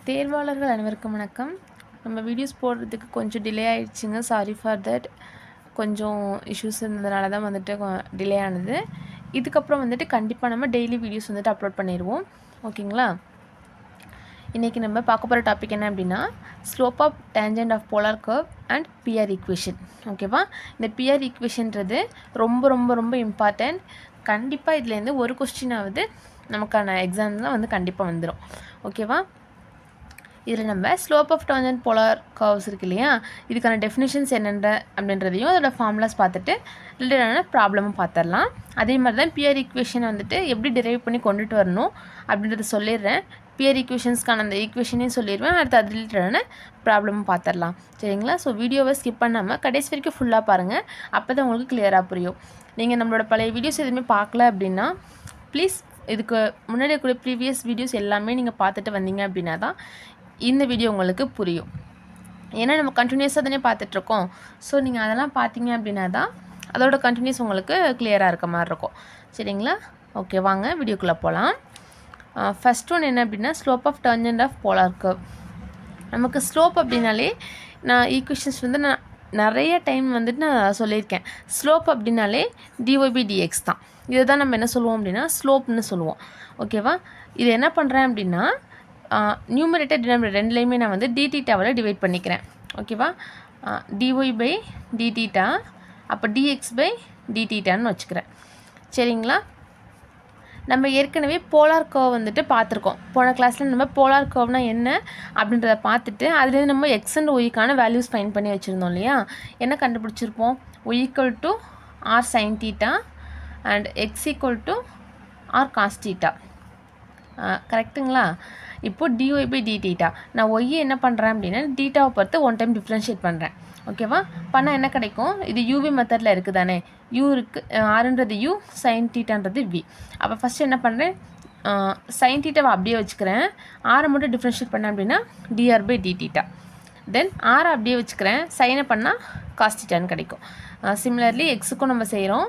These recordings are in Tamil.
தேர்வாளர்கள் அனைவருக்கும் வணக்கம். நம்ம வீடியோஸ் போடுறதுக்கு கொஞ்சம் டிலே ஆகிடுச்சிங்க. Sorry for that. கொஞ்சம் இஷ்யூஸ் இருந்ததுனால தான் வந்துட்டு டிலே ஆனது. இதுக்கப்புறம் வந்துட்டு கண்டிப்பாக நம்ம டெய்லி வீடியோஸ் வந்துட்டு அப்லோட் பண்ணிடுவோம். ஓகேங்களா? இன்றைக்கி நம்ம பார்க்க போகிற டாபிக் என்ன அப்படின்னா, slope of tangent of polar curve and P R equation. ஓகேவா? இந்த பிஆர் ஈக்குவேஷன்றது ரொம்ப ரொம்ப ரொம்ப இம்பார்ட்டண்ட். கண்டிப்பாக இதுலேருந்து ஒரு கொஸ்டினாவது நமக்கான எக்ஸாம்லாம் வந்து கண்டிப்பாக வந்துடும். ஓகேவா? இதில் நம்ம slope of tangent polar curves இருக்கு இல்லையா, இதுக்கான டெஃபினிஷன்ஸ் என்னென்ன அப்படின்றதையும் அதோட ஃபார்முலாஸ் பார்த்துட்டு ரிலேட்டடான ப்ராப்ளமும் பார்த்துடலாம். அதே மாதிரி தான் பியர் ஈக்குவேஷன் வந்துட்டு எப்படி டிரைவ் பண்ணி கொண்டுட்டு வரணும் அப்படின்றத சொல்லிடுறேன். பியர் ஈக்குவேஷன்ஸ்க்கான அந்த ஈக்குவேஷனையும் சொல்லிடுவேன். அடுத்து அது ரிலேட்டடான ப்ராப்ளமும் பார்த்துடலாம். சரிங்களா? ஸோ வீடியோவை ஸ்கிப் பண்ணாமல் கடைசி வரைக்கும் ஃபுல்லாக பாருங்கள். அப்போ தான் உங்களுக்கு கிளியராக புரியும். நீங்கள் நம்மளோட பழைய வீடியோஸ் எதுவுமே பார்க்கல அப்படின்னா ப்ளீஸ் இதுக்கு முன்னாடி கூட ப்ரீவியஸ் வீடியோஸ் எல்லாமே நீங்கள் பார்த்துட்டு வந்தீங்க அப்படின்னா தான் இந்த வீடியோ உங்களுக்கு புரியும். ஏன்னா நம்ம கண்டினியூஸாக தானே பார்த்துட்ருக்கோம். ஸோ நீங்கள் அதெல்லாம் பார்த்தீங்க அப்படின்னா தான் அதோட கண்டினியூஸ் உங்களுக்கு கிளியராக இருக்க மாதிரி இருக்கும். சரிங்களா? ஓகே, வாங்க வீடியோக்குள்ளே போகலாம். ஃபஸ்ட் ஒன் என்ன அப்படின்னா, slope of tangent of polar curve. நமக்கு ஸ்லோப் அப்படின்னாலே நான் ஈக்குவேஷன்ஸ் வந்து நான் நிறைய டைம் வந்துட்டு நான் சொல்லியிருக்கேன். ஸ்லோப் அப்படின்னாலே dy/dx தான். இதை தான் நம்ம என்ன சொல்லுவோம் அப்படின்னா ஸ்லோப்னு சொல்லுவோம். ஓகேவா? இது என்ன பண்ணுறேன் அப்படின்னா நியூமரேட்டர் டினாமினேட்டர் ரெண்டுலேயுமே நான் வந்து dθவால் டிவைட் பண்ணிக்கிறேன். ஓகேவா? dy/dθ அப்போ dx/dθன்னு வச்சுக்கிறேன். சரிங்களா? நம்ம ஏற்கனவே போலார் கர்வ் வந்துட்டு பார்த்துருக்கோம். போன கிளாஸில் நம்ம போலார் கர்வ்னால் என்ன அப்படின்றத பார்த்துட்டு அதுலேருந்து நம்ம எக்ஸ் அண்ட் ஒய்க்கான வேல்யூஸ் ஃபைண்ட் பண்ணி வச்சுருந்தோம் இல்லையா. என்ன கண்டுபிடிச்சிருப்போம்? y = r sin θ and x = r cos θ. கரெக்டுங்களா? இப்போது dy/dθ நான் ஒய்யை என்ன பண்ணுறேன் அப்படின்னா டீட்டாவை பொறுத்து ஒன் டைம் டிஃப்ரென்ஷியேட் பண்ணுறேன். ஓகேவா? பண்ணால் என்ன கிடைக்கும்? இது யூவி மெத்தடில் இருக்குது தானே. யூ இருக்குது, ஆறுன்றது யூ, சைன் தீட்டான்றது வி. அப்போ ஃபஸ்ட்டு என்ன பண்ணுறேன், சைன் தீட்டாவை அப்படியே வச்சுக்கிறேன். ஆரை மட்டும் டிஃப்ரென்ஷியேட் பண்ணேன் அப்படின்னா dr/dθ. தென் ஆரை அப்படியே வச்சுக்கிறேன். சைனை பண்ணால் காஸ் தீட்டான்னு கிடைக்கும். சிமிலர்லி எக்ஸுக்கும் நம்ம செய்கிறோம்.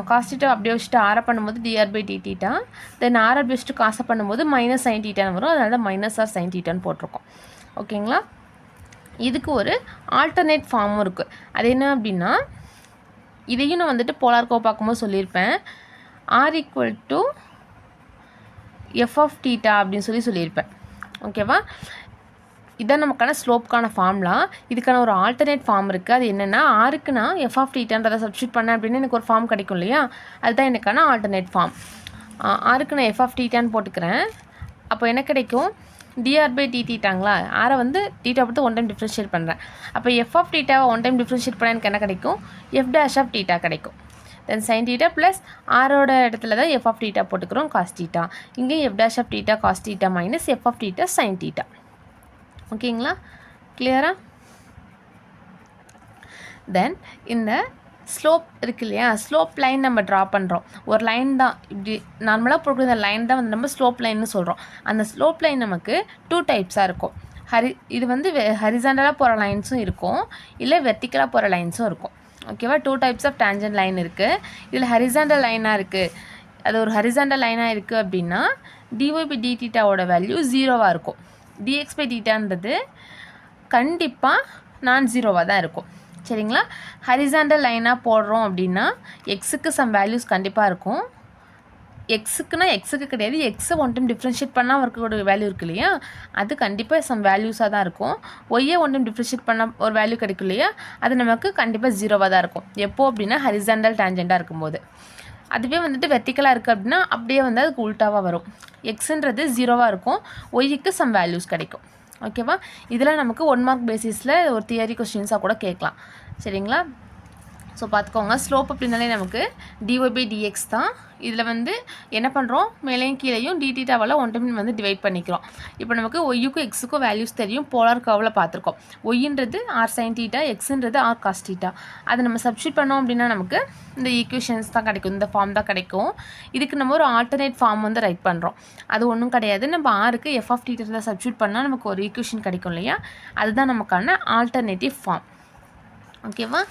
காஸ் தீட்டா அப்படியே வச்சுட்டு ஆரை பண்ணும்போது dr/dθ. தென் ஆரை அப்படியே வச்சுட்டு காசை பண்ணும்போது மைனஸ் சைன் தீட்டான்னு வரும். அதனால மைனஸ் ஆர் சைன் தீட்டான்னு போட்டிருக்கோம். ஓகேங்களா? இதுக்கு ஒரு ஆல்டர்னேட் ஃபார்மும் இருக்குது. அது என்ன அப்படின்னா, இதையும் நான் வந்துட்டு போலார் கர்வ் பார்க்கும்போது சொல்லியிருப்பேன். r = f of θ அப்படின்னு சொல்லியிருப்பேன். ஓகேவா? இதான் நமக்கான ஸ்லோப்புக்கான ஃபார்முலா. இதுக்கான ஒரு ஆல்டர்னேட் ஃபார்ம் இருக்குது. அது என்னென்னா, ஆருக்கு நான் எஃப் ஆஃப் θன்றதை சப்ஸ்டியூட் பண்ணேன் அப்படின்னு எனக்கு ஒரு ஃபார்ம் கிடைக்கும் இல்லையா. அதுதான் எனக்கான ஆல்டர்னேட் ஃபார்ம். ஆருக்கு நான் எஃப் ஆஃப் θன்னு போட்டுக்கிறேன். அப்போ என்ன கிடைக்கும்? dr/dθங்களா. ஆரை வந்து தீட்டா பொறுத்து ஒன் டைம் டிஃப்ரென்ஷியேட் பண்ணுறேன். அப்போ எஃப் ஆஃப் θவை ஒன் டைம் டிஃப்ரென்ஷியேட் பண்ண எனக்கு என்ன கிடைக்கும்? f' கிடைக்கும். தென் சைன் தீட்டா ப்ளஸ் ஆரோட இடத்துல தான் எஃப் ஆஃப் θ போட்டுக்கிறோம், காஸ் தீட்டா. இங்கே f' cos theta minus F of θ sine theta. ஓகேங்களா? கிளியரா? தென் இந்த ஸ்லோப் இருக்கு இல்லையா, ஸ்லோப் லைன் நம்ம ட்ரா பண்ணுறோம். ஒரு லைன் தான் இப்படி நார்மலாக போடுற இந்த லைன் தான் வந்து நம்ம ஸ்லோப் லைன்னு சொல்கிறோம். அந்த ஸ்லோப் லைன் நமக்கு 2 டைப்ஸாக இருக்கும். இது வந்து ஹரிசாண்டலாக போகிற லைன்ஸும் இருக்கும், இல்லை வெர்டிக்கலாக போகிற லைன்ஸும் இருக்கும். ஓகேவா? 2 டைப்ஸ் ஆஃப் டேஞ்சன்ட் லைன் இருக்குது. இதில் ஹரிசாண்டல் லைனாக இருக்குது. அது ஒரு ஹரிசாண்டல் லைனாக இருக்குது அப்படின்னா dy/dθவோட வேல்யூ 0வாக இருக்கும். dx/dθன்றது கண்டிப்பாக நான் 0வாக தான் இருக்கும். சரிங்களா? ஹரிசாண்டல் லைனாக போடுறோம் அப்படின்னா எக்ஸுக்கு சம் வேல்யூஸ் கண்டிப்பாக இருக்கும். எக்ஸுக்கு கிடையாது, எக்ஸை ஒன் டைம் டிஃப்ரென்ஷியேட் பண்ணால் ஒரு வேல்யூ இருக்குது இல்லையா, அது கண்டிப்பாக சம் வேல்யூஸாக தான் இருக்கும். ஒய்யை ஒன் டைம் டிஃப்ரென்ஷியேட் பண்ணால் ஒரு வேல்யூ கிடைக்கும் இல்லையா, அது நமக்கு கண்டிப்பாக 0வாக தான் இருக்கும். எப்போது அப்படின்னா ஹரிசாண்டல் டேஞ்சண்டாக இருக்கும்போது. அதுவே வந்துட்டு வெர்டிக்கலாக இருக்குது அப்படின்னா அப்படியே வந்து அதுக்கு உல்ட்டாவாக வரும். எக்ஸுன்றது 0வாக இருக்கும், ஒய்க்கு சம் வேல்யூஸ் கிடைக்கும். ஓகேவா? இதெல்லாம் நமக்கு 1 மார்க் பேசிஸில் ஒரு தியரி கொஸ்டின்ஸாக கூட கேட்கலாம். சரிங்களா? ஸோ பார்த்துக்கோங்க, ஸ்லோப் அப்படின்னாலே நமக்கு dy/dx தான். இதில் வந்து என்ன பண்ணுறோம், மேலேயும் கீழேயும் dθவால் ஒன் டைம் வந்து டிவைட் பண்ணிக்கிறோம். இப்போ நமக்கு ஒய்யுக்கும் எக்ஸுக்கும் வேல்யூஸ் தெரியும். போலார் கர்வில் பார்த்துருக்கோம். ஒய்ன்றது r sin θ, எக்ஸுன்றது r cos θ. அதை நம்ம சப்ஸ்டியூட் பண்ணோம் அப்படின்னா நமக்கு இந்த ஈக்குவேஷன்ஸ் தான் கிடைக்கும், இந்த ஃபார்ம் தான் கிடைக்கும். இதுக்கு நம்ம ஒரு ஆல்டர்னேட் ஃபார்ம் வந்து ரைட் பண்ணுறோம். அது ஒன்றும் கிடையாது, நம்ம ஆருக்கு எஃப் ஆஃப் θ சப்ஸ்டியூட் பண்ணால் நமக்கு ஒரு ஈக்குவேஷன் கிடைக்கும் இல்லையா, அதுதான் நமக்கான ஆல்டர்னேட்டிவ் ஃபார்ம். ஓகேவா?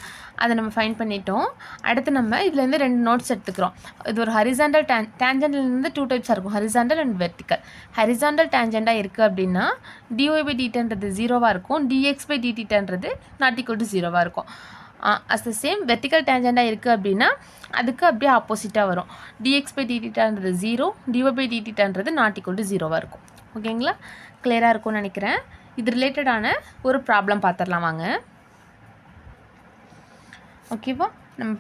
அதை நம்ம ஃபைண்ட் பண்ணிட்டோம். அடுத்து நம்ம இதுலேருந்து 2 நோட்ஸ் எடுத்துக்கிறோம். இது ஒரு ஹரிசாண்டல் டேஞ்சன்ட்லேருந்து 2 டைப்ஸாக இருக்கும், ஹரிசாண்டல் அண்ட் வெர்டிக்கல். ஹரிசாண்டல் டேஞ்சண்டாக இருக்குது அப்படின்னா dy/dtன்றது 0வாக இருக்கும், dx/dtன்றது ≠ 0வாக இருக்கும். அஸ் த சேம் வெர்டிக்கல் டேஞ்சண்டாக இருக்குது அப்படின்னா அதுக்கு அப்படியே ஆப்போசிட்டாக வரும், dx/dtன்றது 0, dy/dtன்றது ≠ 0வாக இருக்கும். ஓகேங்களா? கிளியராக இருக்கும்னு நினைக்கிறேன். இது ரிலேட்டடான ஒரு ப்ராப்ளம் பார்த்துடலாம் வாங்க. ஓகேவா? நம்ம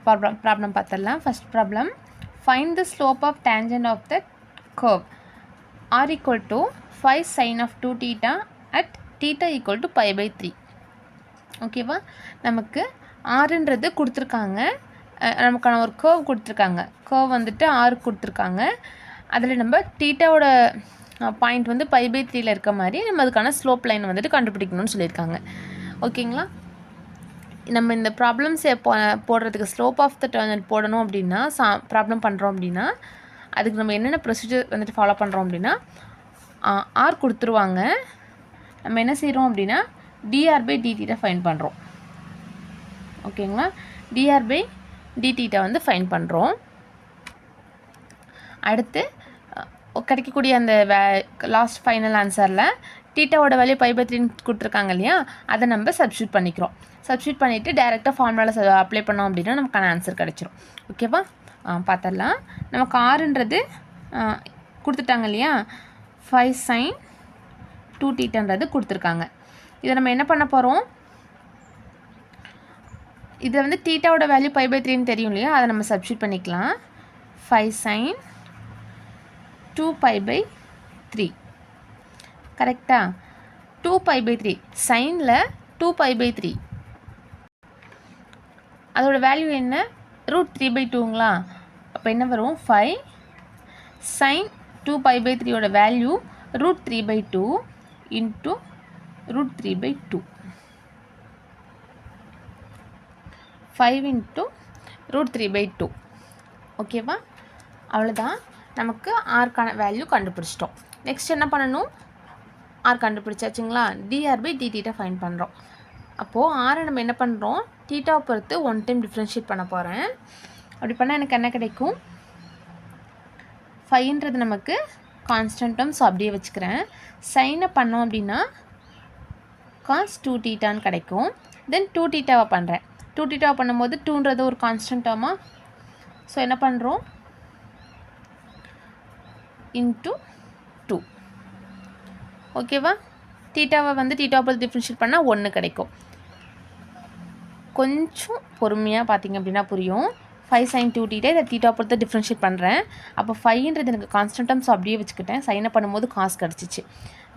ப்ராப்ளம் பார்த்துடலாம். First problem, find the slope of tangent of the curve r = 5 sin of 2 theta at theta = π/3. ஓகேவா? நமக்கு ஆறுன்றது கொடுத்துருக்காங்க, நமக்கான ஒரு கர்வ் கொடுத்துருக்காங்க. கர்வ் வந்துட்டு ஆறு கொடுத்துருக்காங்க. அதில் நம்ம தீட்டாவோட பாயிண்ட் வந்து π/3 இருக்க மாதிரி நம்ம அதுக்கான ஸ்லோப் லைன் வந்துட்டு கண்டுபிடிக்கணும்னு சொல்லியிருக்காங்க. ஓகேங்களா? நம்ம இந்த ப்ராப்ளம்ஸை போடுறதுக்கு ஸ்லோப் ஆஃப் த டேஞ்சன்ட் போடணும் அப்படின்னா ப்ராப்ளம் பண்ணுறோம் அப்படின்னா அதுக்கு நம்ம என்னென்ன ப்ரொசீஜர் வந்துட்டு ஃபாலோ பண்ணுறோம் அப்படின்னா, ஆர் கொடுத்துருவாங்க, நம்ம என்ன செய்கிறோம் அப்படின்னா dr/dθ ஃபைண்ட் பண்ணுறோம். ஓகேங்களா? dr/dθ வந்து ஃபைண்ட் பண்ணுறோம். அடுத்து கிடைக்கக்கூடிய அந்த லாஸ்ட் ஃபைனல் ஆன்சரில் தீட்டாவோட வேல்யூ π/3 கொடுத்துருக்காங்க இல்லையா, அதை நம்ம சப்ஸ்டியூட் பண்ணிக்கிறோம். சப்ஸ்டியூட் பண்ணிவிட்டு டேரெக்டாக ஃபார்முலாவில் அப்ளை பண்ணோம் அப்படின்னா நமக்கான ஆன்சர் கிடச்சிரும். ஓகேவா? பார்த்துடலாம். நமக்கு ஆறுன்றது கொடுத்துட்டாங்க இல்லையா, 5 sin 2 θன்றது கொடுத்துருக்காங்க. இதை நம்ம என்ன பண்ண போகிறோம், இதை வந்து தீட்டாவோட வேல்யூ π/3 தெரியும் இல்லையா, அதை நம்ம சப்ஸ்டியூட் பண்ணிக்கலாம். 5 sin 2π/3 கரெக்டா? 2π/3 சைனில் 2π/3 அதோட வேல்யூ என்ன, √3/2ங்களா? அப்போ என்ன வரும், 5 sin 2π/3யோட வேல்யூ √3/2 இன்ட்டு √3/2, 5 இன்ட்டு √3/2. ஓகேவா? அவ்வளோதான், நமக்கு ஆர்க்கான வேல்யூ கண்டுபிடிச்சிட்டோம். நெக்ஸ்ட் என்ன பண்ணணும், ஆர் கண்டுபிடிச்சாச்சுங்களா, dr/dθ ஃபைண்ட் பண்ணுறோம். அப்போது ஆரை நம்ம என்ன பண்ணுறோம், தீட்டாவை பொறுத்து 1 டைம் டிஃப்ரென்ஷியேட் பண்ண போகிறேன். அப்படி பண்ணால் எனக்கு என்ன கிடைக்கும், 5ன்றது நமக்கு கான்ஸ்டன்ட் டேர்ம், ஸோ அப்படியே வச்சுக்கிறேன். சைனை பண்ணோம் அப்படின்னா cos 2θன்னு கிடைக்கும். தென் 2θவை பண்ணுறேன். 2θவை பண்ணும்போது 2ன்றது ஒரு கான்ஸ்டன்ட் டேர்மா, ஸோ என்ன பண்ணுறோம், இன்ட்டு 2. ஓகேவா? தீட்டாவை வந்து தீட்டாவை பொறுத்து டிஃப்ரென்ஷியேட் பண்ணால் 1 கிடைக்கும். கொஞ்சம் பொறுமையாக பார்த்தீங்க அப்படின்னா புரியும். 5 sin 2θ இதை தீட்டாவை பொறுத்து டிஃப்ரென்ஷியேட் பண்ணுறேன். அப்போ 5ன்றது எனக்கு கான்ஸ்டன்ட் டேர்ம், ஸோ அப்படியே வச்சுக்கிட்டேன். சைனை பண்ணும்போது காஸ் கிடச்சிச்சு.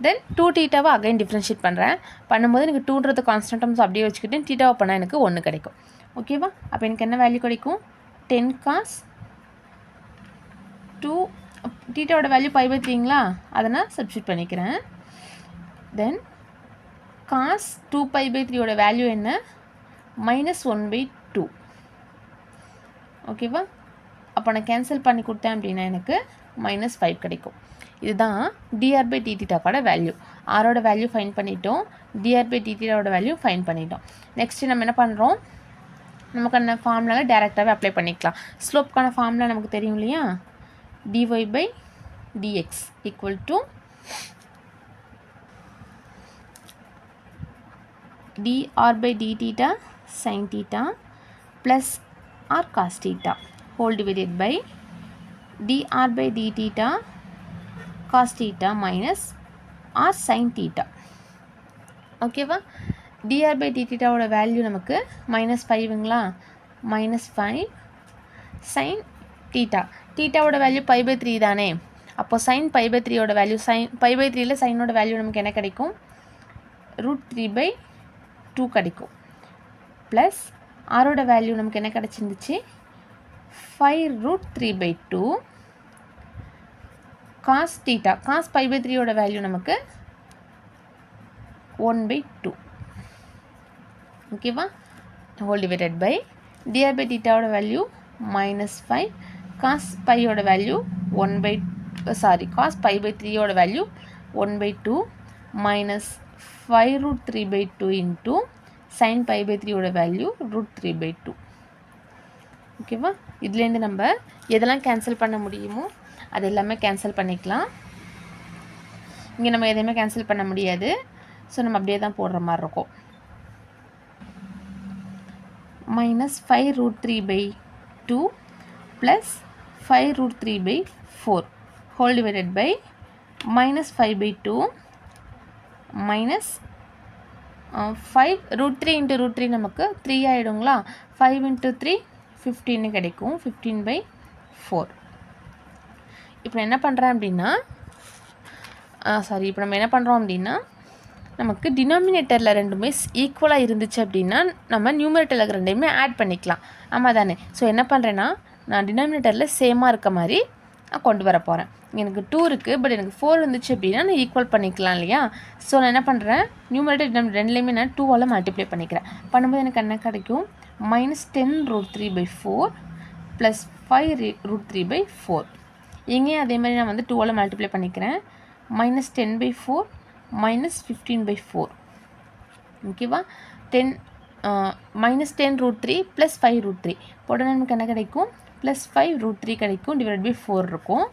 தென் 2θவை அகைன் டிஃப்ரென்ஷியேட் பண்ணும்போது எனக்கு 2ன்றது கான்ஸ்டன்ட் டேர்ம், ஸோ அப்படியே வச்சுக்கிட்டேன். தீட்டாவை பண்ணால் எனக்கு 1 கிடைக்கும். ஓகேவா? அப்போ எனக்கு என்ன வேல்யூ கிடைக்கும், 10 cos 2, தீட்டாவோட வேல்யூ π/3ங்களா, அதை நான் சப்ஸ்டியூட் பண்ணிக்கிறேன். தென் cos 2π/3யோட வேல்யூ என்ன, -1/2. ஓகேவா? அப்போ நான் கேன்சல் பண்ணி கொடுத்தேன் அப்படின்னா எனக்கு -5 கிடைக்கும். இதுதான் dr/dθவோட வேல்யூ. ஆரோட வேல்யூ ஃபைன் பண்ணிட்டோம், dr/dθவோட வேல்யூ ஃபைன் பண்ணிட்டோம். நெக்ஸ்ட்டு நம்ம என்ன பண்ணுறோம், நமக்கான ஃபார்முலாவில் டேரெக்டாகவே அப்ளை பண்ணிக்கலாம். ஸ்லோப்புக்கான ஃபார்முலா நமக்கு தெரியும் இல்லையா, dy/dx = dr/dθ sin θ plus r cos θ whole divided by dr/dθ cos θ minus r sin θ. ஓகேவா? dr/dθவோட வேல்யூ நமக்கு -5ங்களா, -5 sin θ. தீட்டாவோட வேல்யூ π/3 தானே, அப்போ sin π/3யோட வேல்யூ, π/3ல சைனோட வேல்யூ நமக்கு என்ன கிடைக்கும், √3/2 கிடைக்கும். ப்ளஸ் ஆரோட வேல்யூ நமக்கு என்ன கிடச்சிருந்துச்சு, 5√3/2 cos θ. cos π/3யோட வேல்யூ நமக்கு 1/2. ஓகேவா? ஹோல் டிவைடட் பை dr/dθவோட வேல்யூ -5, cos πயோட வேல்யூ cos π/3யோட வேல்யூ 1/2 -5√3/2 இன்ட்டு sin π/3 ஓட வேல்யூ √3/2. ஓகேவா? இதுலேருந்து நம்ம எதெல்லாம் கேன்சல் பண்ண முடியுமோ அது எல்லாமே கேன்சல் பண்ணிக்கலாம். இங்கே நம்ம எதையுமே கேன்சல் பண்ண முடியாது. ஸோ நம்ம அப்படியே தான் போடுற மாதிரி இருக்கும். -5√3/2 + 5√3/4 ஹோல் டிவைடட் பை -5/2 5√3 × √3 நமக்கு 3 ஆகிடுங்களா? 5 × 3 15 கிடைக்கும். 15/4. இப்போ என்ன பண்ணுறேன் அப்படின்னா இப்போ நம்ம என்ன பண்ணுறோம் அப்படின்னா நமக்கு டினாமினேட்டரில் ரெண்டுமே ஈக்குவலாக இருந்துச்சு அப்படின்னா நம்ம நியூமரேட்டரில் ரெண்டையுமே ஆட் பண்ணிக்கலாம். ஆமாம் தானே? ஸோ என்ன பண்ணுறேன்னா நான் டினாமினேட்டரில் சேமாக இருக்க மாதிரி நான் கொண்டு வர போகிறேன். எனக்கு 2 இருக்குது, பட் எனக்கு 4 இருந்துச்சு அப்படின்னா நான் ஈக்குவல் பண்ணிக்கலாம் இல்லையா? ஸோ நான் என்ன பண்ணுறேன், நியூமரேட்டர் டினாமினேட்டர் ரெண்டுலேயுமே நான் 2ஆல் மல்டிப்ளை பண்ணிக்கிறேன். பண்ணும்போது எனக்கு என்ன கிடைக்கும்? -10√3/4 + 5√3/4. இங்கேயும் அதே மாதிரி நான் வந்து 2ஆல் மல்டிப்ளை பண்ணிக்கிறேன். -10/4 -15/4. ஓகேவா? -10√3 + 5√3 போட்டோன்னா நமக்கு என்ன கிடைக்கும்? +5√3 கிடைக்கும், /4 இருக்கும்.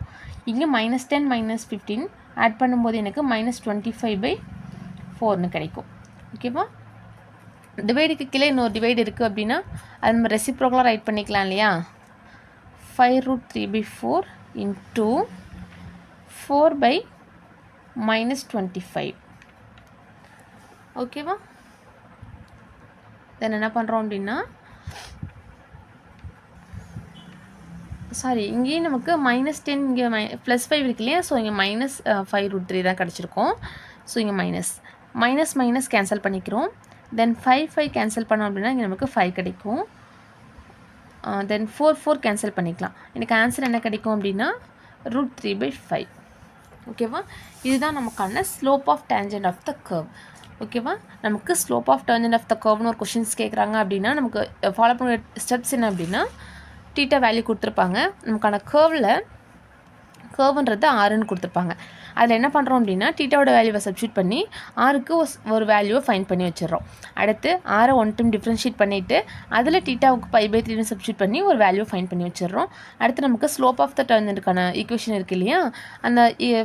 இங்கே -10 -15 ஆட் பண்ணும்போது எனக்கு -25/4 கிடைக்கும். ஓகேவா? டிவைடுக்கு கீழே இன்னொரு டிவைடு இருக்குது அப்படின்னா அது நம்ம ரெசிப்ரோக்கலாக ரைட் பண்ணிக்கலாம் இல்லையா? 5√3/4 × 4/-25. ஓகேவா? தென் என்ன பண்ணுறோம் அப்படின்னா இங்கேயும் நமக்கு -10 இங்கே +5 இருக்கு இல்லையா? ஸோ இங்கே -5√3 தான் கிடச்சிருக்கோம். ஸோ இங்கே மைனஸ் கேன்சல் பண்ணிக்கிறோம். தென் 5 கேன்சல் பண்ணோம் அப்படின்னா இங்கே நமக்கு 5 கிடைக்கும். தென் 4 கேன்சல் பண்ணிக்கலாம். எனக்கு ஆன்சர் என்ன கிடைக்கும் அப்படின்னா √3/5. ஓகேவா? இதுதான் நமக்கான slope of tangent of the curve. ஓகேவா? நமக்கு slope of tangent of the கர்வ்னு ஒரு கொஷின்ஸ் கேட்குறாங்க அப்படின்னா நமக்கு ஃபாலோ பண்ண ஸ்டெப்ஸ் என்ன அப்படின்னா தீட்டா வேல்யூ கொடுத்துருப்பாங்க. நமக்கான கர்வ்ன்றது 6ன்னு கொடுத்துருப்பாங்க. அதில் என்ன பண்ணுறோம் அப்படின்னா தீட்டாவோட வேல்யூவை சப்ஸ்டியூட் பண்ணி ஆருக்கு ஒரு வேல்யூவை ஃபைண்ட் பண்ணி வச்சிடறோம். அடுத்து 6 1 டைம் டிஃப்ரென்ஷியேட் பண்ணிவிட்டு அதில் தீட்டாவுக்கு π/3 சப்ஸ்டியூட் பண்ணி ஒரு வேல்யூவை ஃபைண்ட் பண்ணி வச்சிடறோம். அடுத்து நமக்கு ஸ்லோப் ஆஃப் த டேஞ்சன்ட்டுக்கான ஈக்குவேஷன் இருக்குது இல்லையா? அந்த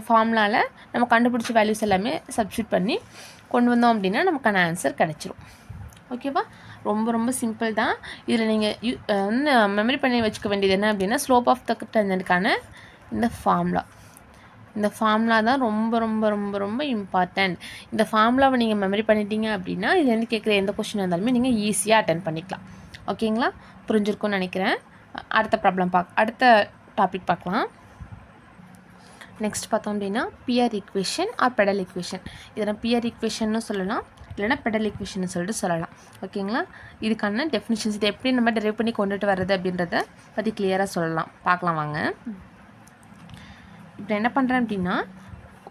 ஃபார்முலாவில் நம்ம கண்டுபிடிச்ச வேல்யூஸ் எல்லாமே சப்ஸ்டியூட் பண்ணி கொண்டு வந்தோம் அப்படின்னா நமக்கான ஆன்சர் கிடச்சிரும். ஓகேவா? ரொம்ப ரொம்ப சிம்பிள் தான். இதில் நீங்கள் வந்து மெமரி பண்ணி வச்சுக்க வேண்டியது என்ன அப்படின்னா ஸ்லோப் ஆஃப் த டேஞ்சன்ட்டுக்கான இந்த ஃபார்முலா தான் ரொம்ப ரொம்ப ரொம்ப ரொம்ப இம்பார்ட்டண்ட். இந்த ஃபார்முலாவை நீங்கள் மெமரி பண்ணிட்டீங்க அப்படின்னா இதுலேருந்து கேட்குற எந்த கொஸ்டின் இருந்தாலுமே நீங்கள் ஈஸியாக அட்டென்ட் பண்ணிக்கலாம். ஓகேங்களா? புரிஞ்சிருக்கும்னு நினைக்கிறேன். அடுத்த டாபிக் பார்க்கலாம். நெக்ஸ்ட் பார்த்தோம் அப்படின்னா P R equation or pedal equation. இதை பியர் ஈக்குவேஷன்னு சொல்லலாம், இல்லைனா பெடல் ஈக்குவேஷன் சொல்லிட்டு சொல்லலாம். ஓகேங்களா? இதுக்கான டெஃபினிஷன்ஸ் இதை எப்படி நம்ம டெரைவ் பண்ணி கொண்டுட்டு வர்றது அப்படின்றத பற்றி கிளியராக சொல்லலாம். பார்க்கலாம் வாங்க. இப்போ என்ன பண்ணுறேன் அப்படின்னா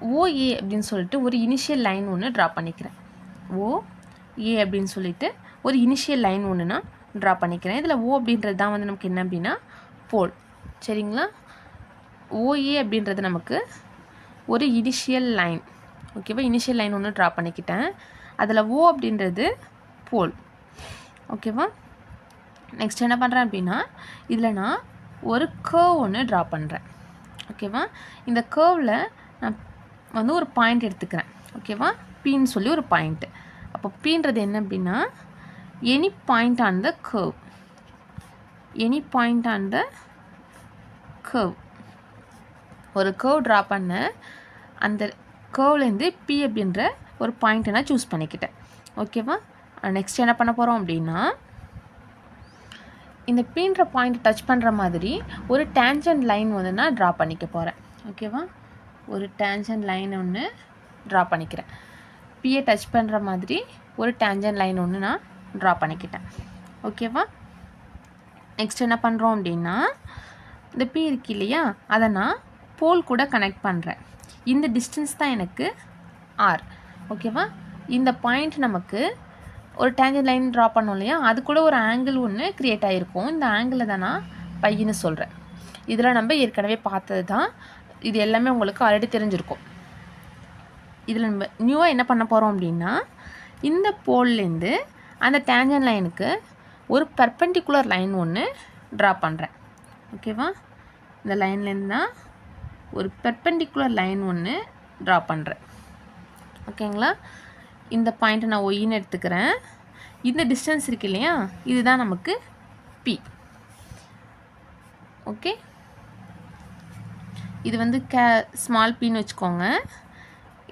OA அப்படின்னு சொல்லிட்டு ஒரு இனிஷியல் லைன் ஒன்று ட்ரா பண்ணிக்கிறேன். OA அப்படின்னு சொல்லிட்டு ஒரு இனிஷியல் லைன் ஒன்று நான் ட்ரா பண்ணிக்கிறேன். இதில் O அப்படின்றது தான் வந்து நமக்கு என்ன அப்படின்னா போல். சரிங்களா? OA அப்படின்றது நமக்கு ஒரு இனிஷியல் லைன். ஓகேவா? இனிஷியல் லைன் ஒன்று ட்ரா பண்ணிக்கிட்டேன். அதில் O அப்படின்றது போல். ஓகேவா? நெக்ஸ்ட் என்ன பண்ணுறேன் அப்படின்னா இதில் நான் ஒரு கர்வ் ஒன்று ட்ரா பண்ணுறேன். ஓகேவா? இந்த கர்வில் நான் வந்து ஒரு பாயிண்ட் எடுத்துக்கிறேன். ஓகேவா? பின்னு சொல்லி ஒரு பாயிண்ட்டு. அப்போ பின்றது என்ன அப்படின்னா any point on the curve. ஒரு கர்வ் ட்ரா பண்ண அந்த கர்வ்லேருந்து பி அப்படின்ற ஒரு பாயிண்ட்டை நான் சூஸ் பண்ணிக்கிட்டேன். ஓகேவா? நெக்ஸ்ட் என்ன பண்ண போகிறோம் அப்படின்னா இந்த பின்ற பாயிண்ட் டச் பண்ணுற மாதிரி ஒரு டேஞ்சன்ட் லைன் வந்து நான் ட்ரா பண்ணிக்க போகிறேன். ஓகேவா? ஒரு டேஞ்சன்ட் லைன் ஒன்று ட்ரா பண்ணிக்கிறேன். பியை டச் பண்ணுற மாதிரி ஒரு டேஞ்சன்ட் லைன் ஒன்று நான் ட்ரா பண்ணிக்கிட்டேன். ஓகேவா? நெக்ஸ்ட் என்ன பண்ணுறோம் அப்படின்னா இந்த பி இருக்கு இல்லையா, அதை நான் போல் கூட கனெக்ட் பண்ணுறேன். இந்த டிஸ்டன்ஸ் தான் எனக்கு ஆர். ஓகேவா? இந்த பாயிண்ட் நமக்கு ஒரு டேஞ்சன்ட் லைன் ட்ரா பண்ணோம் இல்லையா, அது கூட ஒரு ஆங்கிள் ஒன்று க்ரியேட் ஆகிருக்கும். இந்த ஆங்கிளை தான் நான் பையன்னு சொல்கிறேன். இதில் நம்ம ஏற்கனவே பார்த்தது தான். இது எல்லாமே உங்களுக்கு ஆல்ரெடி தெரிஞ்சிருக்கும். இதில் நம்ம நியூவாக என்ன பண்ண போகிறோம் அப்படின்னா இந்த போல்லேருந்து அந்த டேஞ்சன்ட் லைனுக்கு ஒரு பெர்பெண்டிகுலர் லைன் ஒன்று ட்ரா பண்ணுறேன். ஓகேவா? இந்த லைன்லேருந்து தான் ஒரு பெர்பெண்டிகுலர் லைன் ஒன்று ட்ரா பண்ணுறேன். ஓகேங்களா? இந்த பாயிண்ட்டை நான் ஒய்ன்னு எடுத்துக்கிறேன். இந்த டிஸ்டன்ஸ் இருக்கு இல்லையா, இதுதான் நமக்கு பி. ஓகே, இது வந்து ஸ்மால் பின்னு வச்சுக்கோங்க.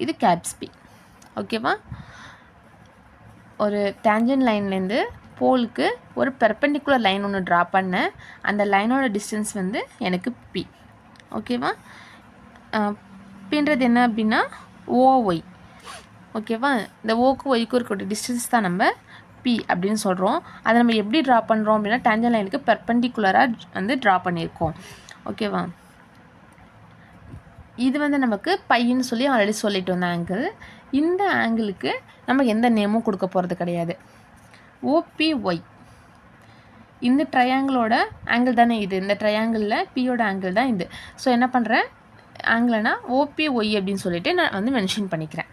இது கேப்ஸ் பி. ஓகேவா? ஒரு டேஞ்சன்ட் லைன்லேருந்து போலுக்கு ஒரு பெர்பெண்டிகுலர் லைன் ஒன்று ட்ரா பண்ணேன். அந்த லைனோட டிஸ்டன்ஸ் வந்து எனக்கு பி. ஓகேவா? பின்றது என்ன அப்படின்னா ஓஒய். ஓகேவா? இந்த ஓக்கு ஒய்க்கு இருக்கிற டிஸ்டன்ஸ் தான் நம்ம பி அப்படின்னு சொல்கிறோம். அதை நம்ம எப்படி ட்ரா பண்ணுறோம் அப்படின்னா டேஞ்சன்ட் லைனுக்கு பெர்பெண்டிகுலராக வந்து ட்ரா பண்ணியிருக்கோம். ஓகேவா? இது வந்து நமக்கு பையன்னு சொல்லி ஆல்ரெடி சொல்லிட்டு வந்த ஆங்கிள். இந்த ஆங்கிளுக்கு நம்ம எந்த நேமும் கொடுக்க போகிறது கிடையாது. ஓபிஒய் இந்த ட்ரையாங்கிளோட ஆங்கிள் தானே இது. இந்த ட்ரையாங்கிளில் பியோட ஆங்கிள் தான் இது. ஸோ என்ன பண்ணுறேன், ஆங்கிள்னா ஓபிஒய் அப்படின்னு சொல்லிட்டு நான் வந்து மென்ஷன் பண்ணிக்கிறேன்.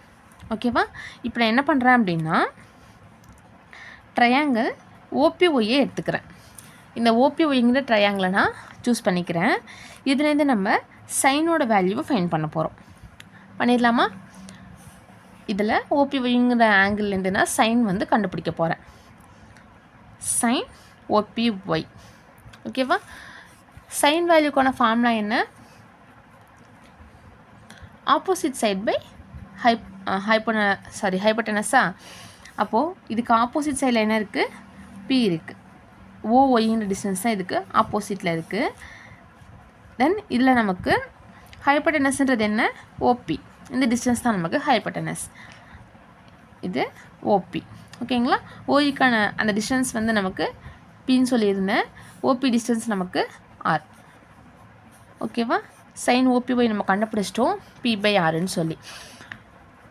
ஓகேவா? இப்போ நான் என்ன பண்ணுறேன் அப்படின்னா ட்ரையாங்கிள் ஓபிஒய்யை எடுத்துக்கிறேன். இந்த ஓபிஒய்ங்கிற ட்ரையாங்கிளை நான் சூஸ் பண்ணிக்கிறேன். இதுலேருந்து நம்ம சைனோட வேல்யூவை ஃபைண்ட் பண்ண போகிறோம். பண்ணிடலாமா? இதில் ஓபிஒய்ங்கிற ஆங்கிள்லேருந்து நான் சைன் வந்து கண்டுபிடிக்க போகிறேன். சைன் ஓபிஒய். ஓகேவா? சைன் வேல்யூக்கான ஃபார்முலா என்ன? ஆப்போசிட் சைட் பை ஹைப்போட்டனஸா. அப்போது இதுக்கு ஆப்போசிட் சைடில் என்ன இருக்குது? பி இருக்குது. ஓஒய்ங்கிற டிஸ்டன்ஸ் தான் இதுக்கு ஆப்போசிட்டில் இருக்குது. தென் இதில் நமக்கு ஹைப்போட்டனஸ்ன்றது என்ன? ஓபி. இந்த டிஸ்டன்ஸ் தான் நமக்கு ஹைப்போட்டனஸ். இது ஓபி. ஓகேங்களா? ஓய்க்கான அந்த டிஸ்டன்ஸ் வந்து நமக்கு பின்னு சொல்லியிருந்தேன். ஓபி டிஸ்டன்ஸ் நமக்கு ஆர். ஓகேவா? சைன் ஓபிஒய் நம்ம கண்டுபிடிச்சிட்டோம் பி பை ஆர்ன்னு சொல்லி.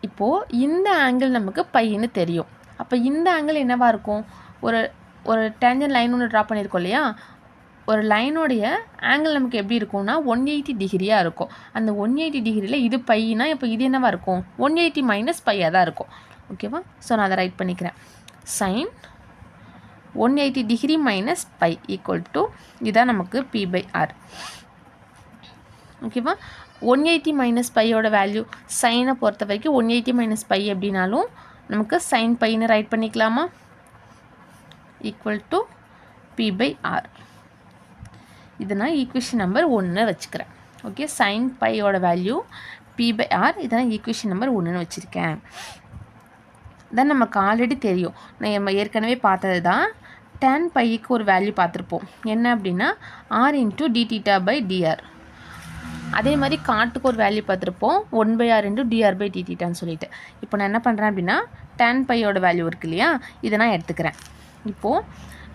இப்போது இந்த ஆங்கிள் நமக்கு பையன்னு தெரியும். அப்போ இந்த ஆங்கிள் என்னவாக இருக்கும்? ஒரு டேஞ்சன்ட் லைன் ஒன்று ட்ரா பண்ணியிருக்கோம் இல்லையா, ஒரு லைனோடைய ஆங்கிள் நமக்கு எப்படி இருக்கும்னா 180 டிகிரியாக இருக்கும். அந்த 180 டிகிரியில் இது பையனா, இப்போ இது என்னவாக இருக்கும்? 180 மைனஸ் பையாக தான் இருக்கும். ஓகேவா? ஸோ நான் அதை ரைட் பண்ணிக்கிறேன். Sine 180 degree minus pi equal to இதுதான் நமக்கு பி பை ஆர். ஓகேவா? 180 மைனஸ் பையோட வேல்யூ சைனை பொறுத்த வரைக்கும் 180 மைனஸ் பை அப்படின்னாலும் நமக்கு சைன் பைன்னு ரைட் பண்ணிக்கலாமா? Equal to P by R. இது நான் ஈக்குவேஷன் நம்பர் 1 வச்சுக்கிறேன். ஓகே, சைன் பையோட வேல்யூ பி பை ஆர், இதெல்லாம் ஈக்குவேஷன் நம்பர் 1ன்னு வச்சுருக்கேன். தென் நமக்கு ஆல்ரெடி தெரியும், நம்ம ஏற்கனவே பார்த்தது தான். tan பைக்கு ஒரு வேல்யூ பார்த்துருப்போம். என்ன அப்படின்னா ஆர் இன்ட்டு டிடீட்டா பை டிஆர். அதே மாதிரி காட்டுக்கு ஒரு வேல்யூ பார்த்துருப்போம் 1/r இன்ட்டு டிஆர் பை டிடீட்டான்னு சொல்லிட்டு. இப்போ நான் என்ன பண்ணுறேன் அப்படின்னா tan பையோட வேல்யூ இருக்கு இல்லையா, இதை நான் எடுத்துக்கிறேன். இப்போது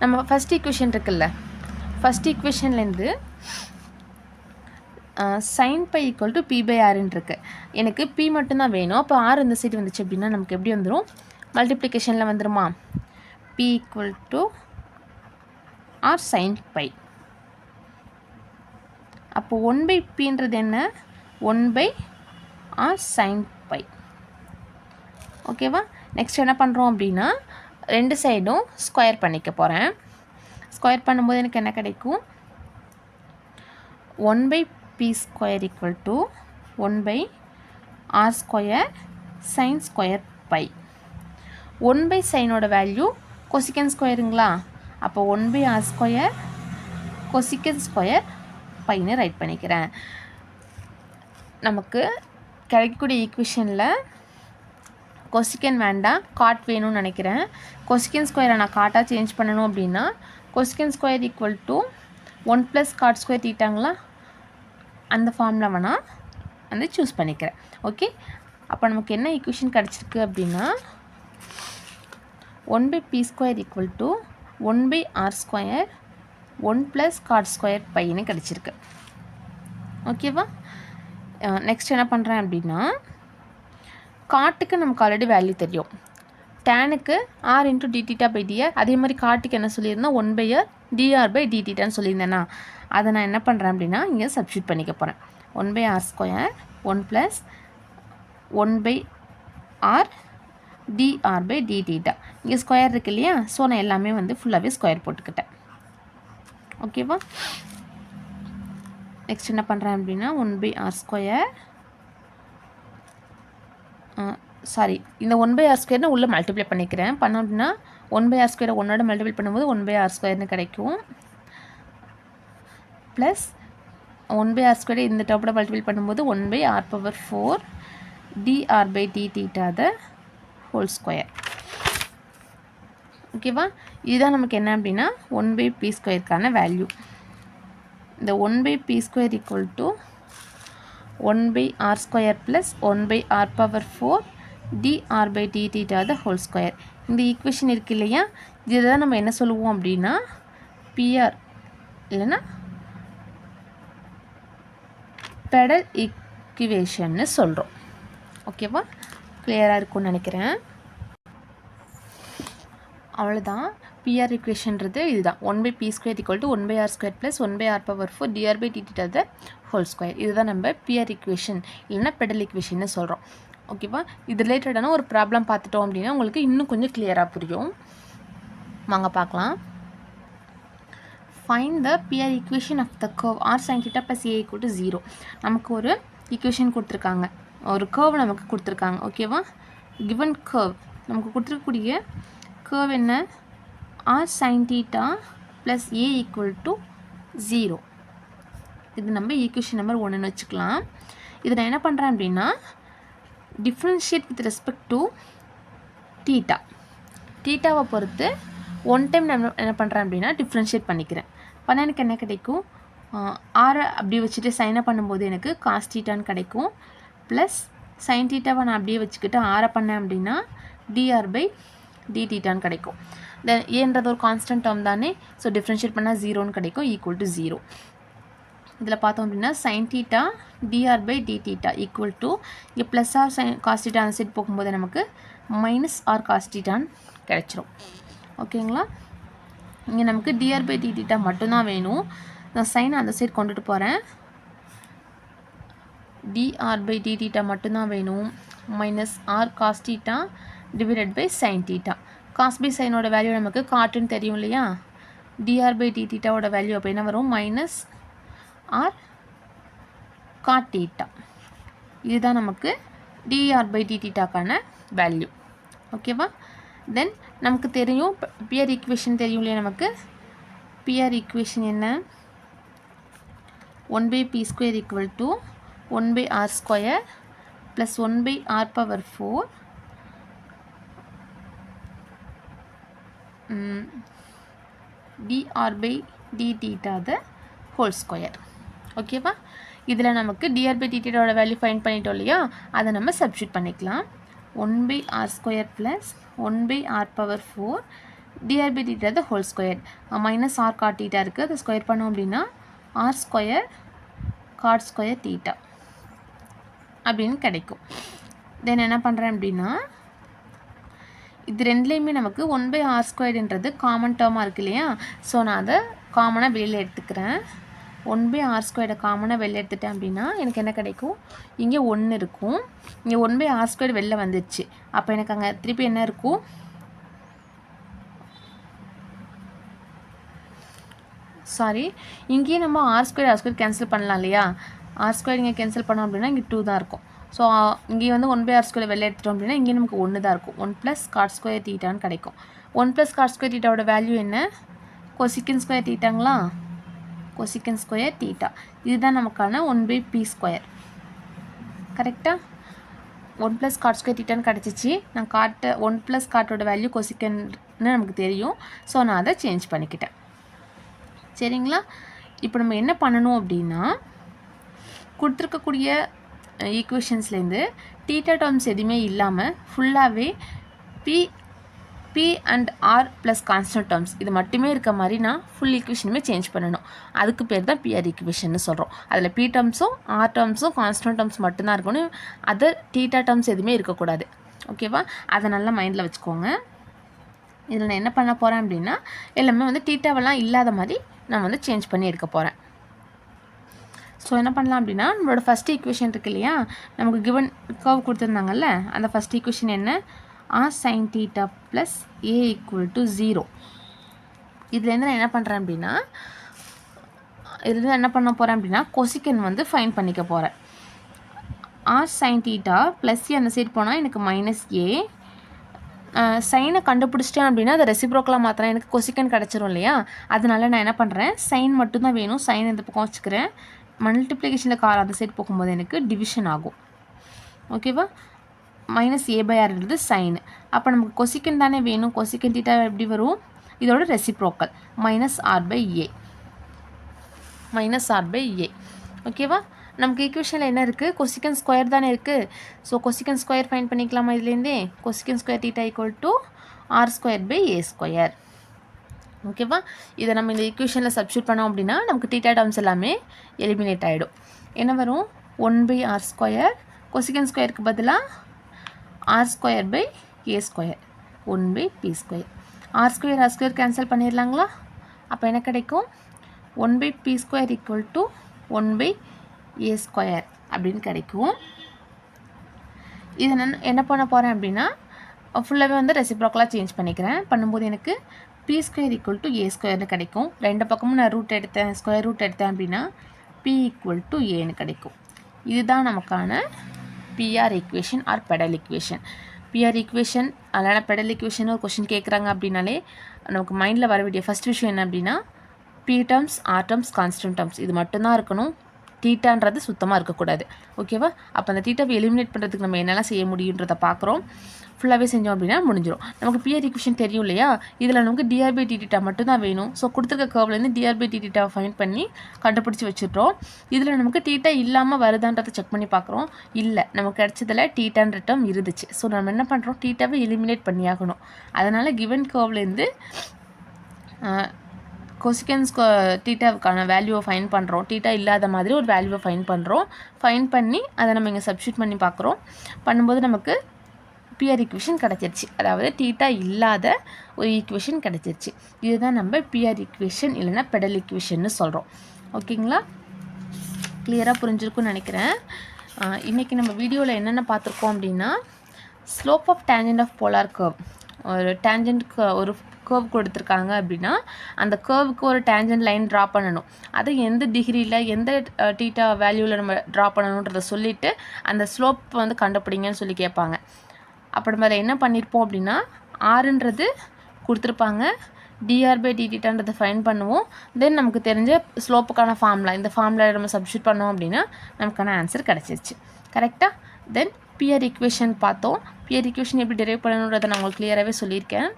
நம்ம ஃபஸ்ட் ஈக்குவேஷன் இருக்குல்ல, ஃபஸ்ட் ஈக்குவேஷன்லேருந்து sine phi equal to P by ஆர்ன்னு இருக்குது. எனக்கு பி மட்டும்தான் வேணும். அப்போ ஆர் இந்த சைடு வந்துச்சு அப்படின்னா நமக்கு எப்படி வந்துடும்? மல்டிப்ளிகேஷனில் வந்துடுமா? P equal to R sine pi. அப்போ 1/pன்றது என்ன? 1/r sign by. ஓகேவா? நெக்ஸ்ட் என்ன பண்ணுறோம் அப்படின்னா ரெண்டு சைடும் ஸ்கொயர் பண்ணிக்க போகிறேன். ஸ்கொயர் பண்ணும்போது எனக்கு என்ன கிடைக்கும்? 1/p square equal to 1/r square sine square phi. 1 சைனோட வேல்யூ கொசிக்கன் ஸ்கொயருங்களா? அப்போ 1/r ஸ்கொயர் கொசிக்கன் ஸ்கொயர் பைன்னு ரைட் பண்ணிக்கிறேன். நமக்கு கிடைக்கக்கூடிய ஈக்குவேஷனில் கொசிக்கன் வேண்டாம், காட் வேணும்னு நினைக்கிறேன். கொசிக்கன் ஸ்கொயரை நான் காட்டாக சேஞ்ச் பண்ணணும் அப்படின்னா cosecant square equal to 1 + cot square தீட்டாங்களா, அந்த ஃபார்முலாவை நான் வந்து சூஸ் பண்ணிக்கிறேன். ஓகே, அப்போ நமக்கு என்ன ஈக்குவேஷன் கிடச்சிருக்கு அப்படின்னா 1/p square equal to 1/r square 1 + cot square பையன்னு கிடச்சிருக்கு. ஓகேவா? நெக்ஸ்ட் என்ன பண்ணுறேன் அப்படின்னா காட்டுக்கு நமக்கு ஆல்ரெடி வேல்யூ தெரியும். டேனுக்கு ஆர் இன்ட்டு டிடீட்டா பை டிஆர். அதே மாதிரி காட்டுக்கு என்ன சொல்லியிருந்தேன்? 1/r டிஆர் பை டிடீட்டான்னு சொல்லியிருந்தேன்னா அதை நான் என்ன பண்ணுறேன் அப்படின்னா இங்கே சப்ஸ்டியூட் பண்ணிக்க போகிறேன். 1/r square 1 + 1/r dr by d theta. இங்கே ஸ்கொயர் இருக்கு இல்லையா, ஸோ நான் எல்லாமே வந்து ஃபுல்லாகவே ஸ்கொயர் போட்டுக்கிட்டேன். ஓகேவா? நெக்ஸ்ட் என்ன பண்ணுறேன் அப்படின்னா 1/r ஸ்கொயர், சாரி இந்த 1/r ஸ்கொயர்னு உள்ளே மல்டிப்ளை பண்ணிக்கிறேன். பண்ணோம் அப்படின்னா 1/r ஸ்கொயரை 1ஓட மல்டிப்ளை பண்ணும்போது 1/r ஸ்கொயர்னு கிடைக்கும். ப்ளஸ் 1/r ஸ்கொயரை இந்த டேர்மோட மல்டிப்ளை பண்ணும்போது 1/r power 4 dr by d theta the whole square. ஓகேவா? இதுதான் நமக்கு என்ன அப்படின்னா 1/p ஸ்கொயருக்கான வேல்யூ. இந்த 1/p square equal to 1/r square plus 1/r power 4 dr by d theta the whole square. இந்த ஈக்குவேஷன் இருக்கு இல்லையா, இதுதான் நம்ம என்ன சொல்லுவோம் அப்படின்னா PR இல்லைன்னா பெடல் ஈக்குவேஷன்னு சொல்கிறோம். ஓகேவா? கிளியராக இருக்கும்னு நினைக்கிறேன். அவ்வளோதான். PR ஈக்குவேஷன்றது இதுதான் 1/p square equal to 1/r square plus 1/r power 4 dr by d theta the whole square. இதுதான் நம்ம PR ஈக்குவேஷன் இல்லைன்னா பெடல் ஈக்குவேஷன்னு சொல்கிறோம். ஓகேவா? இது ரிலேட்டடான ஒரு ப்ராப்ளம் பார்த்துட்டோம் அப்படின்னா உங்களுக்கு இன்னும் கொஞ்சம் கிளியராக புரியும். வாங்க பார்க்கலாம். Find the PR equation of the curve r sin theta plus a equal to 0. நமக்கு ஒரு ஈக்குவேஷன் கொடுத்துருக்காங்க, ஒரு கர்வ் நமக்கு கொடுத்துருக்காங்க. ஓகேவா? கிவன் கர்வ் நமக்கு கொடுத்துருக்கக்கூடிய கர்வ் என்ன, r sin theta plus a equal to 0. இது நம்ம ஈக்குவேஷன் நம்பர் 1ன்னு வச்சுக்கலாம். இதை நான் என்ன பண்ணுறேன் அப்படின்னா differentiate with respect to theta. தீட்டாவை பொறுத்து ஒன் டைம் நான் என்ன பண்ணுறேன் அப்படின்னா டிஃப்ரென்ஷியேட் பண்ணிக்கிறேன். பண்ணால் எனக்கு என்ன கிடைக்கும், ஆரை அப்படி வச்சுட்டு சைனை பண்ணும்போது எனக்கு காஸ் தீட்டான்னு கிடைக்கும். ப்ளஸ் சைன் தீட்டாவை நான் அப்படியே வச்சுக்கிட்டு ஆரை பண்ணேன் அப்படின்னா dr by d தீட்டான்னு கிடைக்கும். தென் ஏன்றது ஒரு கான்ஸ்டன்ட் டேர்ம் தானே, ஸோ டிஃப்ரென்ஷியேட் பண்ணால் 0ன்னு கிடைக்கும், ஈக்குவல் டு 0. இதில் பார்த்தோம் அப்படின்னா sine theta dr by d theta equal to இங்கே plus R sine cos theta அந்த சைட் போகும்போது நமக்கு மைனஸ் ஆர் காஸ் தீட்டான்னு கிடைச்சிரும். ஓகேங்களா? இங்கே நமக்கு dr by d theta மட்டும்தான் வேணும். நான் சைன் அந்த சைட் கொண்டுட்டு போகிறேன். dr by d theta மட்டும்தான் வேணும். Minus R cos theta divided by sine theta. Cos by சைனோட வேல்யூ நமக்கு காட்டுன்னு தெரியும் இல்லையா, dr by d thetaவோட வேல்யூ அப்போ என்ன வரும், மைனஸ் ஆர் காட் தீட்டா. இதுதான் நமக்கு dr by d thetaக்கான வேல்யூ. ஓகேவா? தென் நமக்கு தெரியும் PR ஈக்குவேஷன் தெரியும் இல்லையா, நமக்கு PR ஈக்குவேஷன் என்ன, 1/p square equal to 1/r square plus 1/r power 4 dr by d theta the whole square. ஓகேவா? இதில் நமக்கு dr by d thetaவோட வேல்யூ ஃபைண்ட் பண்ணிட்டோம் இல்லையா, அதை நம்ம சப்ஸ்டியூட் பண்ணிக்கலாம். 1/r square plus 1/r power 4 dr by d theta the whole square. Minus R cot theta இருக்குது, அதை ஸ்கொயர் பண்ணோம் அப்படின்னா R square cot square theta அப்படின்னு கிடைக்கும். தென் என்ன பண்ணுறேன் அப்படின்னா இது ரெண்டுலேயுமே நமக்கு 1/r ஸ்கொயர்ன்றது காமன் டேர்மாக இருக்குது இல்லையா, ஸோ நான் அதை காமனாக வெளியில் எடுத்துக்கிறேன். 1/r ஸ்கொயரை காமனாக வெளில எடுத்துட்டேன் அப்படின்னா எனக்கு என்ன கிடைக்கும், இங்கே 1 இருக்கும், இங்கே 1/r ஸ்கொயர் வெளில வந்துடுச்சு. அப்போ எனக்கு அங்கே திருப்பி என்ன இருக்கும், சாரி இங்கேயும் நம்ம r ஸ்கொயர் கேன்சல் பண்ணலாம் இல்லையா, r ஸ்கொயர் இங்கே கேன்சல் பண்ணோம் அப்படின்னா இங்கே 2 தான் இருக்கும். ஸோ இங்கே வந்து 1/r ஸ்கொயர் வெளில எடுத்துட்டோம் அப்படின்னா இங்கே நமக்கு 1 தான் இருக்கும். 1 + காட் ஸ்கொயர் தீட்டான்னு கிடைக்கும். 1 + காட் ஸ்கொயர் தீட்டாவோட வேல்யூ என்ன, கொசிக்கன் ஸ்கொயர் தீட்டாங்களா, கொசிக்கன் ஸ்கொயர் தீட்டா. இதுதான் நமக்கான 1/p ஸ்கொயர். கரெக்டாக 1 + காட் ஸ்கொயர் தீட்டான்னு கிடச்சிச்சு. நான் 1 + காட்டோட வேல்யூ கொசிக்கன்னு நமக்கு தெரியும், ஸோ நான் அதை சேஞ்ச் பண்ணிக்கிட்டேன். சரிங்களா? இப்போ நம்ம என்ன பண்ணணும் அப்படின்னா கொடுத்துருக்கக்கூடிய ஈக்குவேஷன்ஸ்லேருந்து தீட்டா டேர்ம்ஸ் எதுவுமே இல்லாமல் ஃபுல்லாகவே P and R plus constant terms இது மட்டுமே இருக்க மாதிரி நான் ஃபுல் ஈக்குவேஷனுமே சேஞ்ச் பண்ணணும். அதுக்கு பேர் தான் PR ஈக்குவேஷன்னு சொல்கிறோம். அதில் P டேர்ம்ஸும் ஆர் டேர்ம்ஸும் கான்ஸ்டன்ட் டேர்ம்ஸ் மட்டும்தான் இருக்கணும், அதர் தீட்டா டேர்ம்ஸ் எதுவுமே இருக்கக்கூடாது. ஓகேவா? அதை நல்லா மைண்டில் வச்சுக்கோங்க. இதில் நான் என்ன பண்ண போகிறேன் அப்படின்னா எல்லாமே வந்து தீட்டாவெல்லாம் இல்லாத மாதிரி நான் வந்து சேஞ்ச் பண்ணி எடுக்க போகிறேன். ஸோ என்ன பண்ணலாம் அப்படின்னா நம்மளோட ஃபஸ்ட் ஈக்குவேஷன் இருக்கு இல்லையா, நமக்கு கிவன் கர்வ் கொடுத்துருந்தாங்கல்ல, அந்த ஃபஸ்ட் ஈக்குவேஷன் என்ன, R sine theta plus A equal to 0. இதுலேருந்து நான் என்ன பண்ணுறேன் அப்படின்னா கொசிக்கன் வந்து ஃபைன் பண்ணிக்க போகிறேன். ஆர் சைன் தீட்டா ப்ளஸ் ஏ அந்த சைடு போனால் எனக்கு மைனஸ் ஏ. சைனை கண்டுபிடிச்சிட்டேன் அப்படின்னா அதை ரெசிப்ரோக்கலாக மாத்திரம் எனக்கு கொசிக்கன் கிடச்சிரும் இல்லையா? அதனால நான் என்ன பண்ணுறேன், சைன் மட்டும்தான் வேணும், சைன் இந்த பக்கம் வச்சுக்கிறேன். மல்டிப்ளிகேஷனில் கார் அந்த சைடு போகும்போது எனக்கு டிவிஷன் ஆகும். ஓகேவா? மைனஸ் ஏ பை ஆர்ன்றது சைன். அப்போ நமக்கு கொசிக்கன் தானே வேணும். கொசிக்கன் தீட்டா எப்படி வரும்? இதோட ரெசிப்ரோக்கல் மைனஸ் ஆர் பை ஏ. ஓகேவா? நமக்கு ஈக்குவேஷனில் என்ன இருக்குது? கொசிக்கன் ஸ்கொயர் தானே இருக்குது. ஸோ கொசிக்கன் ஸ்கொயர் ஃபைன் பண்ணிக்கலாமா? இதுலேருந்தே cosecant square theta equal to R square by A square. ஓகேவா? இதை நம்ம இந்த ஈக்குவேஷனில் சப்ஸ்டியூட் பண்ணோம் அப்படின்னா நமக்கு தீட்டா டேர்ம்ஸ் எல்லாமே எலிமினேட் ஆகிடும். என்ன வரும்? 1 பை ஆர் ஸ்கொயர், கொசிக்கன் ஸ்கொயருக்கு பதிலாக R square by A square, 1 by P square. R square cancel பண்ணிடலாங்களா? அப்போ என்ன கிடைக்கும்? 1 by P square equal to 1 by A square அப்படின்னு கிடைக்கும். இதை நான் என்ன பண்ண போகிறேன் அப்படின்னா ஃபுல்லாகவே வந்து ரெசிப்ரோக்கலாக சேஞ்ச் பண்ணிக்கிறேன். பண்ணும்போது எனக்கு பி ஸ்கொயர் ஈக்குவல் டு ஏ ஸ்கொயர்னு கிடைக்கும். ரெண்டு பக்கமும் நான் ஸ்கொயர் ரூட் எடுத்தேன் அப்படின்னா பி ஈக்குவல் டு ஏன்னு கிடைக்கும். இதுதான் நமக்கான P R equation or pedal equation. P R equation அதனால் பெடல் ஈக்குவேஷன் ஒரு கொஷின் கேட்குறாங்க அப்படின்னாலே நமக்கு மைண்டில் வர வேண்டிய ஃபஸ்ட் விஷயம் என்ன அப்படின்னா P terms, R terms, constant terms இது மட்டும்தான் இருக்கணும். தீட்டான்றது சுத்தமாக இருக்கக்கூடாது. ஓகேவா? அப்போ அந்த தீட்டாவை எலிமினேட் பண்ணுறதுக்கு நம்ம என்னெல்லாம் செய்ய முடியுன்றதை பார்க்குறோம். ஃபுல்லாகவே செஞ்சோம் அப்படின்னா முடிஞ்சிடும். நமக்கு பிஆர் ஈக்குவேஷன் தெரியும் இல்லையா? இதில் நமக்கு டிஆர் பை டிடீட்டா மட்டும்தான் வேணும். ஸோ கொடுத்துருக்க கர்வ்லேருந்து டிஆர் பை டிடீட்டாவை ஃபைன் பண்ணி கண்டுபிடிச்சி வச்சுட்டோம். இதில் நமக்கு டீட்டா இல்லாமல் வருதான்றதை செக் பண்ணி பார்க்குறோம். இல்லை, நமக்கு கிடச்சதில் டீட்டான்ற டேர்ம் இருந்துச்சு. ஸோ நம்ம என்ன பண்ணுறோம், டீட்டாவை எலிமினேட் பண்ணியாகணும். அதனால் கிவன் கர்வ்லேருந்து கொசிக்கன்ஸ் தீட்டாவுக்கான வேல்யூவை ஃபைன் பண்ணுறோம். தீட்டா இல்லாத மாதிரி ஒரு வேல்யூவை ஃபைன் பண்ணுறோம். ஃபைன் பண்ணி அதை நம்ம இங்கே சப்ஸ்டியூட் பண்ணி பார்க்குறோம். பண்ணும்போது நமக்கு பிஆர் ஈக்குவேஷன் கிடச்சிருச்சு. அதாவது தீட்டா இல்லாத ஒரு ஈக்குவேஷன் கிடச்சிருச்சு. இதுதான் நம்ம பிஆர் ஈக்குவேஷன் இல்லைன்னா பெடல் ஈக்குவேஷன்னு சொல்கிறோம். ஓகேங்களா? கிளியராக புரிஞ்சிருக்குன்னு நினைக்கிறேன். இன்றைக்கி நம்ம வீடியோவில் என்னென்ன பார்த்துருக்கோம் அப்படின்னா slope of tangent of polar curve. ஒரு டேஞ்சன்ட்க்கு ஒரு கர்வ் கொடுத்துருக்காங்க அப்படின்னா அந்த கர்வுக்கு ஒரு டேஞ்சன்ட் லைன் ட்ரா பண்ணணும். அதை எந்த டிகிரியில் எந்த டீட்டா வேல்யூவில் நம்ம ட்ரா பண்ணணுன்றதை சொல்லிவிட்டு அந்த ஸ்லோப் வந்து கண்டுபிடிங்கன்னு சொல்லி கேட்பாங்க. அப்போ நம்ம அதை என்ன பண்ணியிருப்போம் அப்படின்னா ஆறுன்றது கொடுத்துருப்பாங்க, டிஆர் பை டிடீட்டான்றதை ஃபைன் பண்ணுவோம். தென் நமக்கு தெரிஞ்ச ஸ்லோப்புக்கான ஃபார்முலா இந்த ஃபார்முலா நம்ம சப்ஸ்டியூட் பண்ணோம் அப்படின்னா நமக்கான ஆன்சர் கிடச்சிருச்சு. கரெக்டாக? தென் பிஆர் ஈக்குவேஷன் பார்த்தோம். பிஆர் ஈக்குவேஷன் எப்படி டெரைவ் பண்ணணுன்றதை நான் உங்களுக்கு கிளியராகவே சொல்லியிருக்கேன்.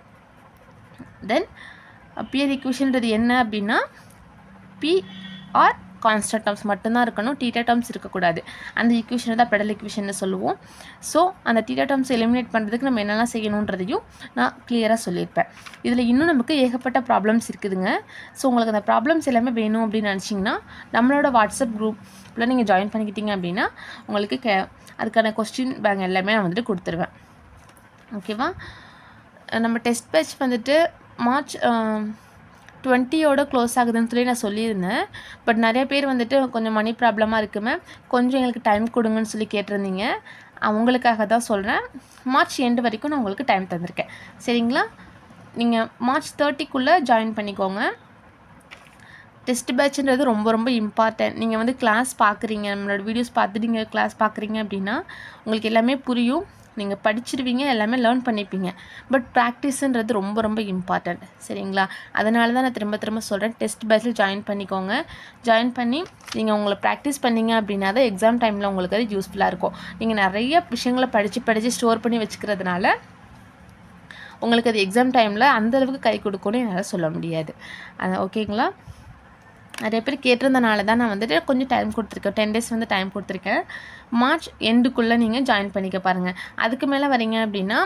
தென் பிஆர் ஈக்குவேஷன்றது என்ன அப்படின்னா பி ஆர் கான்ஸ்டன்ட் டேர்ம்ஸ் மட்டும்தான் இருக்கணும், டீட்டா டேர்ம்ஸ் இருக்கக்கூடாது. அந்த ஈக்குவேஷனை தான் பெடல் ஈக்குவேஷன் சொல்லுவோம். ஸோ அந்த டீட்டா டேர்ம்ஸ் எலிமினேட் பண்ணுறதுக்கு நம்ம என்னெல்லாம் செய்யணுன்றதையும் நான் கிளியராக சொல்லியிருப்பேன். இதில் இன்னும் நமக்கு ஏகப்பட்ட ப்ராப்ளம்ஸ் இருக்குதுங்க. ஸோ உங்களுக்கு அந்த ப்ராப்ளம்ஸ் எல்லாமே வேணும் அப்படின்னு நினச்சிங்கன்னா நம்மளோட வாட்ஸ்அப் குரூப்பில் நீங்கள் ஜாயின் பண்ணிக்கிட்டீங்க அப்படின்னா உங்களுக்கு அதுக்கான கொஸ்டின் பேங்க் எல்லாமே நான் வந்துட்டு கொடுத்துருவேன். ஓகேவா? நம்ம டெஸ்ட் பேட்ச் வந்துட்டு மார்ச் 20யோட க்ளோஸ் ஆகுதுன்னு சொல்லி நான் சொல்லியிருந்தேன். பட் நிறைய பேர் வந்துட்டு கொஞ்சம் மணி ப்ராப்ளமாக இருக்குமே, கொஞ்சம் எங்களுக்கு டைம் கொடுங்கன்னு சொல்லி கேட்டிருந்தீங்க. அவங்களுக்காக தான் சொல்கிறேன். மார்ச் எண்டு வரைக்கும் நான் உங்களுக்கு டைம் தந்திருக்கேன். சரிங்களா? நீங்கள் மார்ச் 30க்குள்ளே ஜாயின் பண்ணிக்கோங்க. டெஸ்ட் பேட்ச்ன்றது ரொம்ப ரொம்ப இம்பார்ட்டன்ட். நீங்கள் வந்து கிளாஸ் பார்க்குறீங்க, நம்மளோட வீடியோஸ் பார்த்துட்டு நீங்கள் கிளாஸ் பார்க்குறீங்க அப்படின்னா உங்களுக்கு எல்லாமே புரியும், நீங்கள் படிச்சிருவீங்க, எல்லாமே லேர்ன் பண்ணிப்பீங்க. பட் ப்ராக்டிஸுன்றது ரொம்ப ரொம்ப இம்பார்ட்டண்ட். சரிங்களா? அதனால தான் நான் திரும்ப சொல்கிறேன், டெஸ்ட் பேட்சில் ஜாயின் பண்ணிக்கோங்க. ஜாயின் பண்ணி நீங்கள் உங்களை ப்ராக்டிஸ் பண்ணிங்க அப்படின்னா தான் எக்ஸாம் டைமில் உங்களுக்கு அது யூஸ்ஃபுல்லாக இருக்கும். நீங்கள் நிறைய விஷயங்களை படித்து ஸ்டோர் பண்ணி வச்சுக்கிறதுனால உங்களுக்கு அது எக்ஸாம் டைமில் அந்தளவுக்கு கை கொடுக்கணும்னு என்னால் சொல்ல முடியாது. ஓகேங்களா? நிறைய பேர் கேட்டிருந்தனால தான் நான் வந்துட்டு கொஞ்சம் டைம் கொடுத்துருக்கேன். 10 days வந்து டைம் கொடுத்துருக்கேன். மார்ச் எண்டுக்குள்ளே நீங்கள் ஜாயின் பண்ணிக்க பாருங்கள். அதுக்கு மேலே வரீங்க அப்படின்னா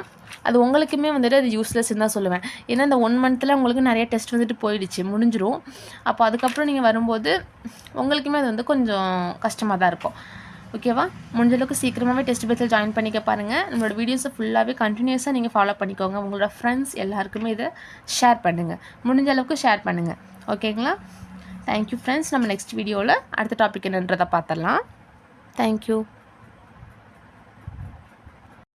அது உங்களுக்குமே வந்துட்டு அது யூஸ்லெஸ்ன்னு தான் சொல்லுவேன். ஏன்னா இந்த 1 monthல் உங்களுக்கு நிறைய டெஸ்ட் வந்துட்டு போயிடுச்சு, முடிஞ்சிடும். அப்போ அதுக்கப்புறம் நீங்கள் வரும்போது உங்களுக்குமே அது வந்து கொஞ்சம் கஷ்டமாக தான் இருக்கும். ஓகேவா? முடிஞ்சளவுக்கு சீக்கிரமாகவே டெஸ்ட் பேட்சில் ஜாயின் பண்ணிக்க பாருங்கள். நம்மளோட வீடியோஸை ஃபுல்லாகவே கண்டினியூஸாக நீங்கள் ஃபாலோ பண்ணிக்கோங்க. உங்களோட ஃப்ரெண்ட்ஸ் எல்லாருக்குமே இதை ஷேர் பண்ணுங்கள், முடிஞ்ச அளவுக்கு ஷேர் பண்ணுங்கள். ஓகேங்களா? Thank you friends. நம்ம நெக்ஸ்ட் வீடியோவில் அடுத்த டாபிக் என்னன்றதை பார்த்துடலாம். தேங்க்யூ.